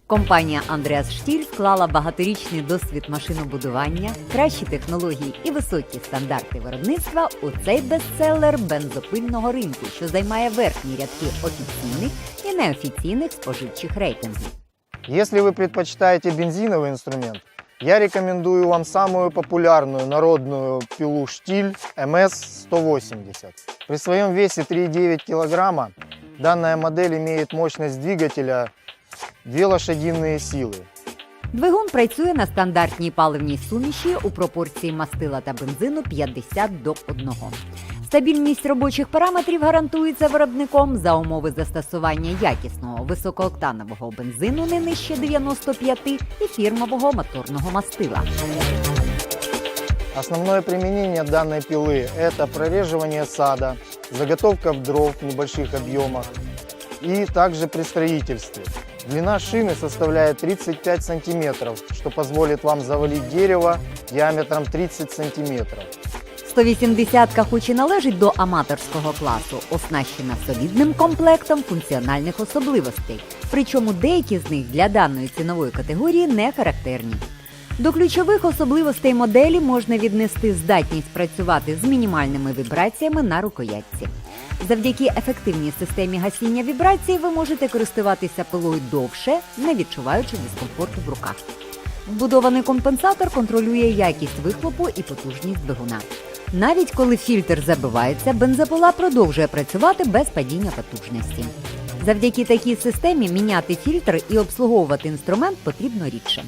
Компанія Андреас Штіль вклала багаторічний досвід машинобудування, кращі технології і високі стандарти виробництва у цей бестселер бензопильного ринку, що займає верхні рядки офіційних і неофіційних споживчих рейтингів. Если вы предпочитаете бензиновый инструмент, я рекомендую вам самую популярную народную пилу «Штиль» МС-180. При своем весе 3,9 кг данная модель имеет мощность двигателя 2 лошадиные силы. Двигун працює на стандартній паливній суміші у пропорції мастила та бензину 50:1. Стабільність робочих параметрів гарантується виробником за умови застосування якісного високооктанового бензину не нижче 95 і фірмового моторного мастила. Основное применение данной пилы – это прореживание сада, заготовка дров в небольших объемах и также при строительстве. Длина шины составляет 35 сантиметров, что позволит вам завалить дерево диаметром 30 сантиметров. 180-ка хоч і належить до аматорського класу, оснащена солідним комплектом функціональних особливостей, причому деякі з них для даної цінової категорії не характерні. До ключових особливостей моделі можна віднести здатність працювати з мінімальними вібраціями на рукоятці. Завдяки ефективній системі гасіння вібрацій ви можете користуватися пилою довше, не відчуваючи дискомфорту в руках. Вбудований компенсатор контролює якість вихлопу і потужність двигуна. Навіть коли фільтр забивається, бензопила продовжує працювати без падіння потужності. Завдяки такій системі міняти фільтр і обслуговувати інструмент потрібно рідше.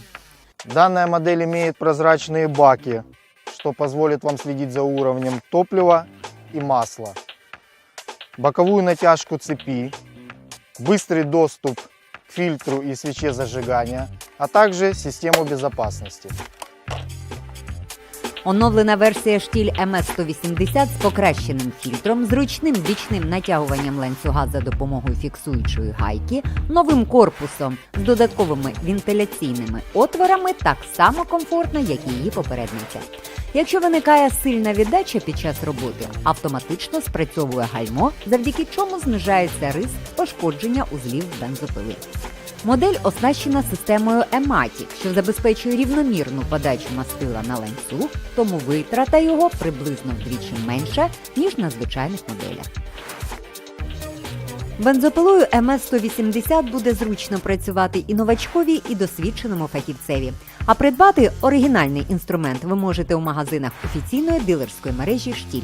Данная модель имеет прозрачные баки, что позволит вам следить за уровнем топлива и масла, боковую натяжку цепи, быстрый доступ к фильтру и свече зажигания, а также систему безопасности. Оновлена версія «Штіль МС-180» з покращеним фільтром, зручним бічним натягуванням ланцюга за допомогою фіксуючої гайки, новим корпусом з додатковими вентиляційними отворами так само комфортна, як і її попередниця. Якщо виникає сильна віддача під час роботи, автоматично спрацьовує гальмо, завдяки чому знижається ризик пошкодження узлів бензопили. Модель оснащена системою EMATIC, що забезпечує рівномірну подачу мастила на ланцюг, тому витрата його приблизно вдвічі менша, ніж на звичайних моделях. Бензопилою МС-180 буде зручно працювати і новачкові, і досвідченому фахівцеві. А придбати оригінальний інструмент ви можете у магазинах офіційної дилерської мережі «Штіль».